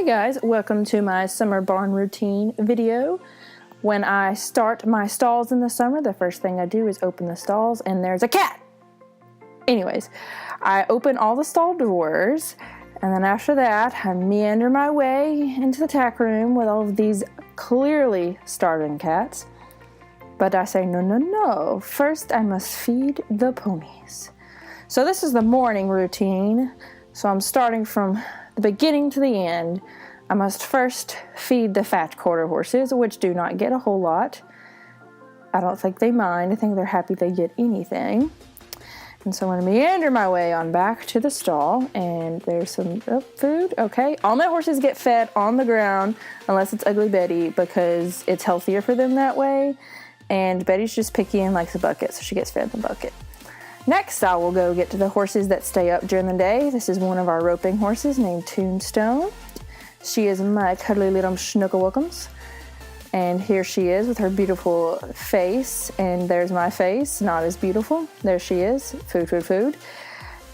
guys, welcome to my summer barn routine video. When I start my stalls in the summer, the first thing I do is open the stalls and there's a cat. Anyways, I open all the stall doors and then after that I meander my way into the tack room with all of these clearly starving cats. But I say no, first I must feed the ponies. So this is the morning routine, so I'm starting from the beginning to the end. I must first feed the fat quarter horses, which do not get a whole lot. I don't think they mind. I think they're happy they get anything. And so I'm going to meander my way on back to the stall, and there's some food. Okay, all my horses get fed on the ground, unless it's Ugly Betty, because it's healthier for them that way. And Betty's just picky and likes a bucket, so she gets fed in the bucket. Next, I will go get to the horses that stay up during the day. This is one of our roping horses named Tombstone. She is my cuddly little schnuckle-wuckums. And here she is with her beautiful face. And there's my face, not as beautiful. There she is, food.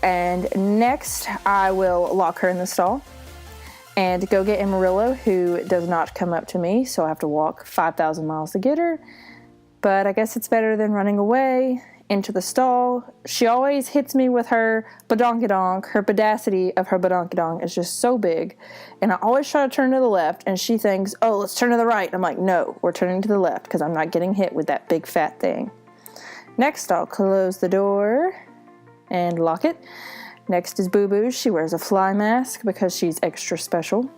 And next, I will lock her in the stall and go get Amarillo, who does not come up to me, so I have to walk 5,000 miles to get her. But I guess it's better than running away into the stall. She always hits me with her badonkadonk. Her bodacity of her badonkadonk is just so big. And I always try to turn to the left, and she thinks, oh, let's turn to the right. I'm like, no, we're turning to the left because I'm not getting hit with that big fat thing. Next, I'll close the door and lock it. Next is Boo Boo. She wears a fly mask because she's extra special.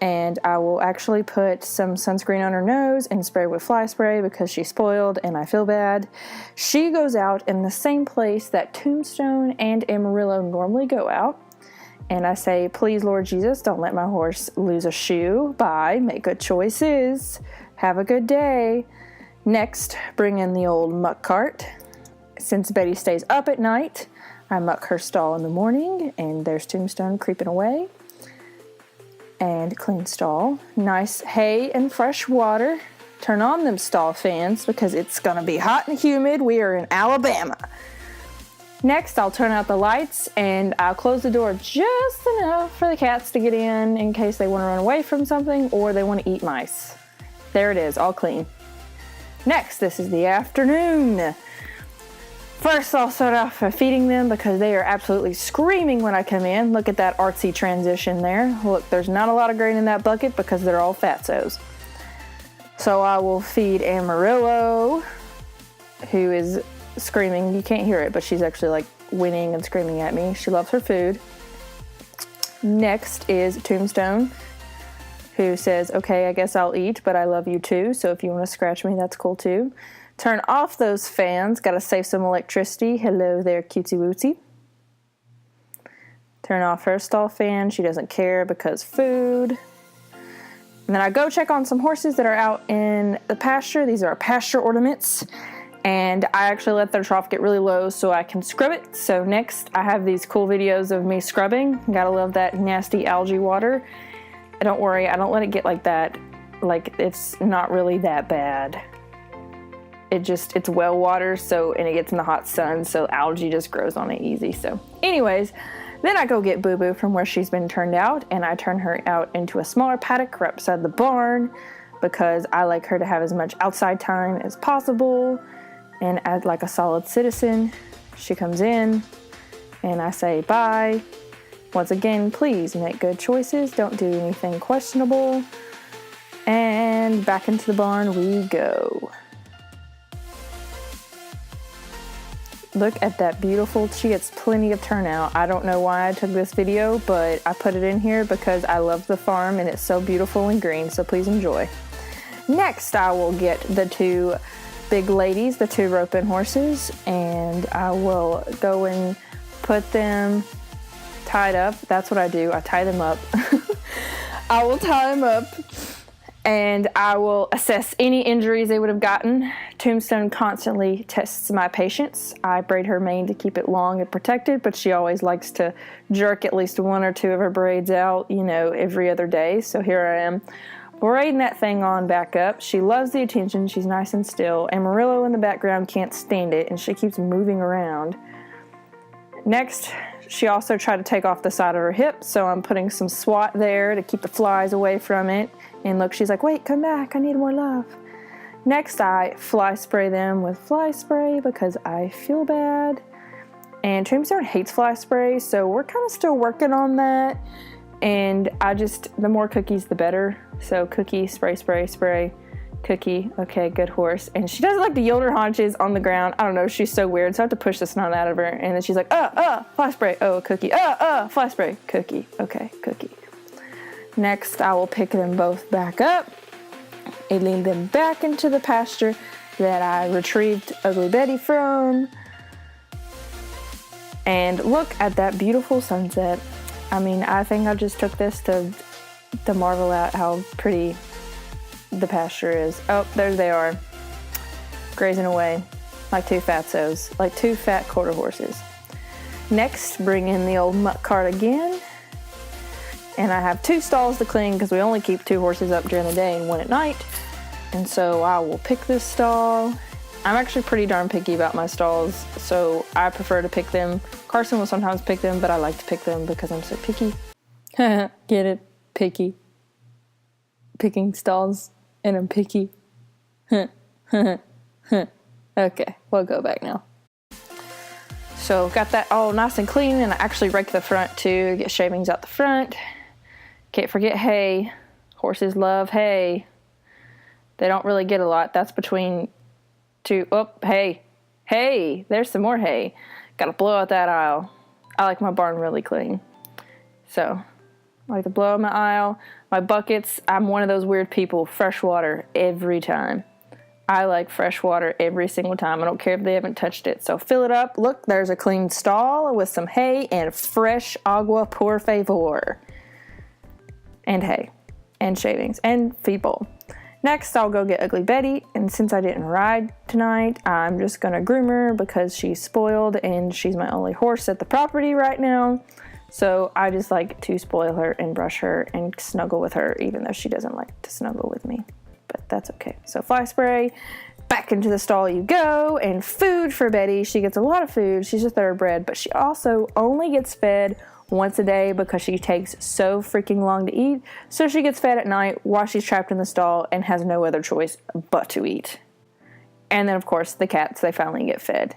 And I will actually put some sunscreen on her nose and spray with fly spray because she's spoiled and I feel bad. She goes out in the same place that Tombstone and Amarillo normally go out. And I say, please, Lord Jesus, don't let my horse lose a shoe. Bye. Make good choices. Have a good day. Next, bring in the old muck cart. Since Betty stays up at night, I muck her stall in the morning, and there's Tombstone creeping away. And clean stall. Nice hay and fresh water. Turn on them stall fans because it's gonna be hot and humid. We are in Alabama. Next, I'll turn out the lights and I'll close the door just enough for the cats to get in case they want to run away from something or they want to eat mice. There it is, all clean. Next, this is the afternoon. First, I'll start off by feeding them because they are absolutely screaming when I come in. Look at that artsy transition there. Look, there's not a lot of grain in that bucket because they're all fatsos. So I will feed Amarillo, who is screaming. You can't hear it, but she's actually like whinnying and screaming at me. She loves her food. Next is Tombstone, who says, okay, I guess I'll eat, but I love you too. So if you want to scratch me, that's cool too. Turn off those fans. Got to save some electricity. Hello there, cutesy wootsy. Turn off her stall fan. She doesn't care because food. And then I go check on some horses that are out in the pasture. These are our pasture ornaments. And I actually let their trough get really low so I can scrub it. So next, I have these cool videos of me scrubbing. Gotta love that nasty algae water. And don't worry, I don't let it get like that. Like, it's not really that bad. It's well water, and it gets in the hot sun, so algae just grows on it easy. So anyways, then I go get Boo Boo from where she's been turned out, and I turn her out into a smaller paddock right beside the barn because I like her to have as much outside time as possible. And as like a solid citizen, she comes in and I say bye. Once again, please make good choices. Don't do anything questionable. And back into the barn we go. Look at that beautiful, she gets plenty of turnout. I don't know why I took this video, but I put it in here because I love the farm and it's so beautiful and green, so please enjoy. Next, I will get the two big ladies, the two roping horses, and I will go and put them tied up. That's what I do, I tie them up. I will tie them up. And I will assess any injuries they would have gotten. Tombstone constantly tests my patience. I braid her mane to keep it long and protected, but she always likes to jerk at least one or two of her braids out, every other day. So here I am, braiding that thing on back up. She loves the attention. She's nice and still. Amarillo in the background can't stand it, and she keeps moving around. Next, She also tried to take off the side of her hip, so I'm putting some SWAT there to keep the flies away from it. And look, she's like, wait, come back, I need more love. Next, I fly spray them with fly spray because I feel bad. And Tramp Stamp hates fly spray, so we're kind of still working on that. And the more cookies, the better. So cookie, spray, spray, spray. Cookie, okay, good horse. And she doesn't like to yield her haunches on the ground. I don't know, she's so weird, so I have to push the snot out of her. And then she's like, fly spray, oh, cookie, fly spray, cookie, okay, cookie. Next, I will pick them both back up and lead them back into the pasture that I retrieved Ugly Betty from. And look at that beautiful sunset. I mean, I think I just took this to marvel at how pretty the pasture is. Oh, there they are, grazing away like two fatsos, like two fat quarter horses. Next, bring in the old mutt cart again. And I have 2 stalls to clean because we only keep 2 horses up during the day and 1 at night. And so I will pick this stall. I'm actually pretty darn picky about my stalls, so I prefer to pick them. Carson will sometimes pick them, but I like to pick them because I'm so picky. Get it? Picky. Picking stalls, and I'm picky. Okay, we'll go back now. So got that all nice and clean, and I actually raked the front too, get shavings out the front. Can't forget hay. Horses love hay. They don't really get a lot. That's between 2. Oh, hay. Hay. There's some more hay. Gotta blow out that aisle. I like my barn really clean. So, I like to blow out my aisle. My buckets, I'm one of those weird people. Fresh water every time. I like fresh water every single time. I don't care if they haven't touched it. So fill it up. Look, there's a clean stall with some hay and fresh agua por favor. And hay. And shavings. And feed bowl. Next, I'll go get Ugly Betty. And since I didn't ride tonight, I'm just going to groom her because she's spoiled and she's my only horse at the property right now. So I just like to spoil her and brush her and snuggle with her, even though she doesn't like to snuggle with me. But that's okay. So fly spray, back into the stall you go, and food for Betty. She gets a lot of food. She's a thoroughbred, but she also only gets fed once a day because she takes so freaking long to eat. So she gets fed at night while she's trapped in the stall and has no other choice but to eat. And then, of course, the cats, they finally get fed.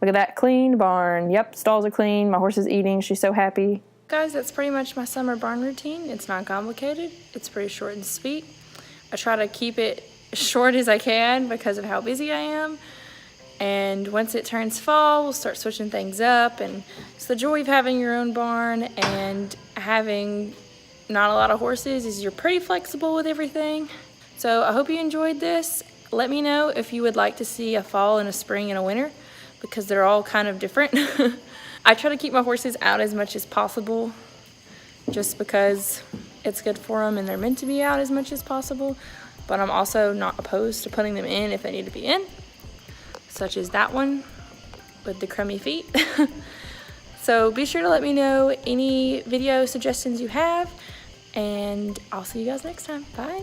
Look at that clean barn. Yep, stalls are clean. My horse is eating. She's so happy. Guys, that's pretty much my summer barn routine. It's not complicated. It's pretty short and sweet. I try to keep it as short as I can because of how busy I am. And once it turns fall, we'll start switching things up. And it's the joy of having your own barn and having not a lot of horses is you're pretty flexible with everything. So I hope you enjoyed this. Let me know if you would like to see a fall and a spring and a winter because they're all kind of different. I try to keep my horses out as much as possible just because it's good for them and they're meant to be out as much as possible. But I'm also not opposed to putting them in if they need to be in, such as that one with the crummy feet. So be sure to let me know any video suggestions you have, and I'll see you guys next time. Bye.